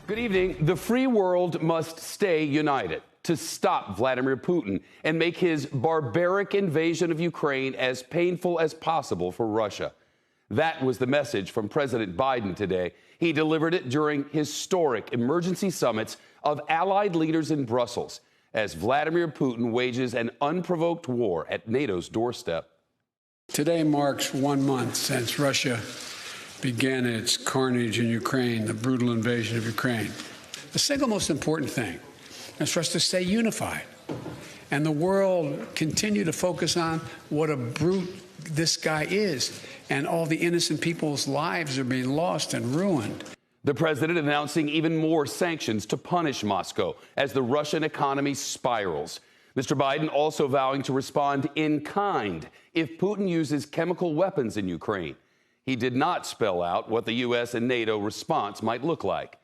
Good evening. The free world must stay united to stop Vladimir Putin and make his barbaric invasion of Ukraine as painful as possible for Russia. That was the message from President Biden today. He delivered it during historic emergency summits of allied leaders in Brussels as Vladimir Putin wages an unprovoked war at NATO's doorstep. Today marks 1 month since Russia began its carnage in Ukraine, the brutal invasion of Ukraine. The single most important thing is for us to stay unified and the world continue to focus on what a brute this guy is, and all the innocent people's lives are being lost and ruined. The president announcing even more sanctions to punish Moscow as the Russian economy spirals. Mr. Biden also vowing to respond in kind if Putin uses chemical weapons in Ukraine. He did not spell out what the U.S. and NATO response might look like.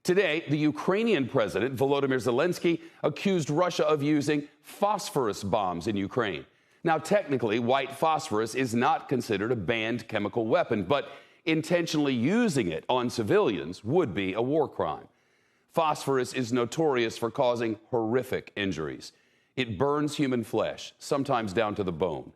Today, the Ukrainian president, Volodymyr Zelenskyy, accused Russia of using phosphorus bombs in Ukraine. Now, technically, white phosphorus is not considered a banned chemical weapon, but intentionally using it on civilians would be a war crime. Phosphorus is notorious for causing horrific injuries. It burns human flesh, sometimes down to the bone.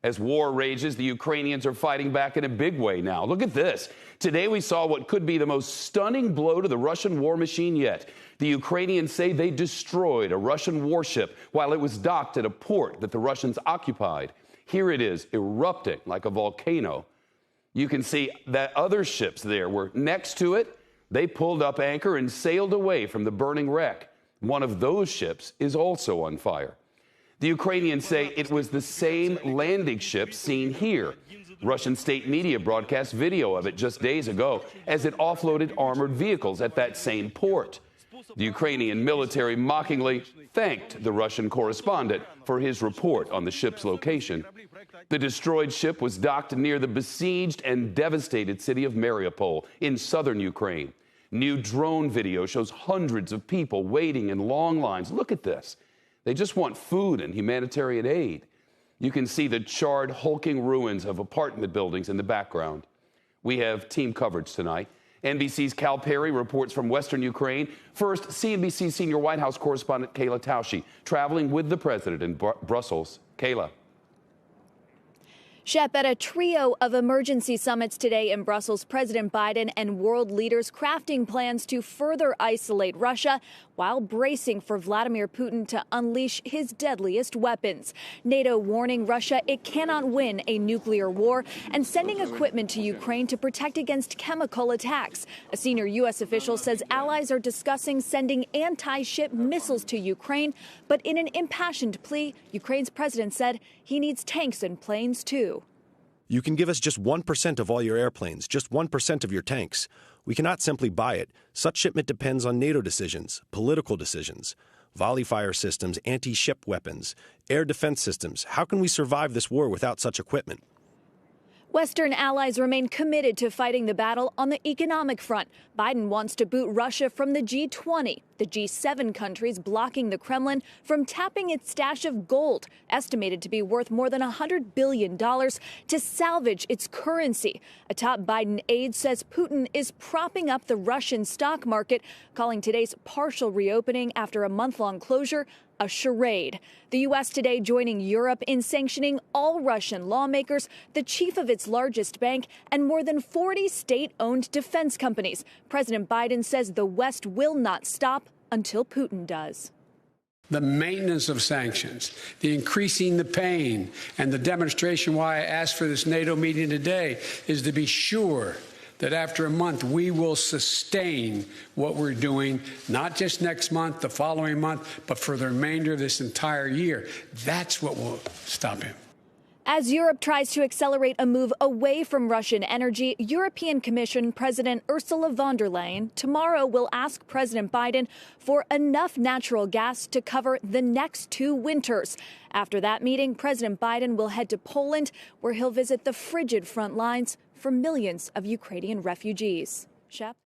As war rages, the Ukrainians are fighting back in a big way now. Look at this. Today we saw what could be the most stunning blow to the Russian war machine yet. The Ukrainians say they destroyed a Russian warship while it was docked at a port that the Russians occupied. Here it is, erupting like a volcano. You can see that other ships there were next to it. They pulled up anchor and sailed away from the burning wreck. One of those ships is also on fire. The Ukrainians say it was the same landing ship seen here. Russian state media broadcast video of it just days ago as it offloaded armored vehicles at that same port. The Ukrainian military mockingly thanked the Russian correspondent for his report on the ship's location. The destroyed ship was docked near the besieged and devastated city of Mariupol in southern Ukraine. New drone video shows hundreds of people waiting in long lines. Look at this. They just want food and humanitarian aid. You can see the charred, hulking ruins of apartment buildings in the background. We have team coverage tonight. NBC's Cal Perry reports from western Ukraine. First, CNBC senior White House correspondent Kayla Tausche, traveling with the president in Brussels. Kayla. Shep, at a trio of emergency summits today in Brussels, President Biden and world leaders crafting plans to further isolate Russia while bracing for Vladimir Putin to unleash his deadliest weapons. NATO warning Russia it cannot win a nuclear war and sending equipment to Ukraine to protect against chemical attacks. A senior U.S. official says allies are discussing sending anti-ship missiles to Ukraine, but in an impassioned plea, Ukraine's president said he needs tanks and planes too. You can give us just 1% of all your airplanes, just 1% of your tanks. We cannot simply buy it. Such shipment depends on NATO decisions, political decisions, volley fire systems, anti-ship weapons, air defense systems. How can we survive this war without such equipment? Western allies remain committed to fighting the battle on the economic front. Biden wants to boot Russia from the G20, the G7 countries blocking the Kremlin from tapping its stash of gold, estimated to be worth more than $100 billion, to salvage its currency. A top Biden aide says Putin is propping up the Russian stock market, calling today's partial reopening after a month-long closure a charade. The U.S. today joining Europe in sanctioning all Russian lawmakers, the chief of its largest bank, and more than 40 state-owned defense companies. President Biden says the West will not stop until Putin does. The maintenance of sanctions, the increasing the pain, and the demonstration why I asked for this NATO meeting today is to be sure that after a month, we will sustain what we're doing, not just next month, the following month, but for the remainder of this entire year. That's what will stop him. As Europe tries to accelerate a move away from Russian energy, European Commission President Ursula von der Leyen tomorrow will ask President Biden for enough natural gas to cover the next 2 winters. After that meeting, President Biden will head to Poland, where he'll visit the frigid front lines for millions of Ukrainian refugees. Shep?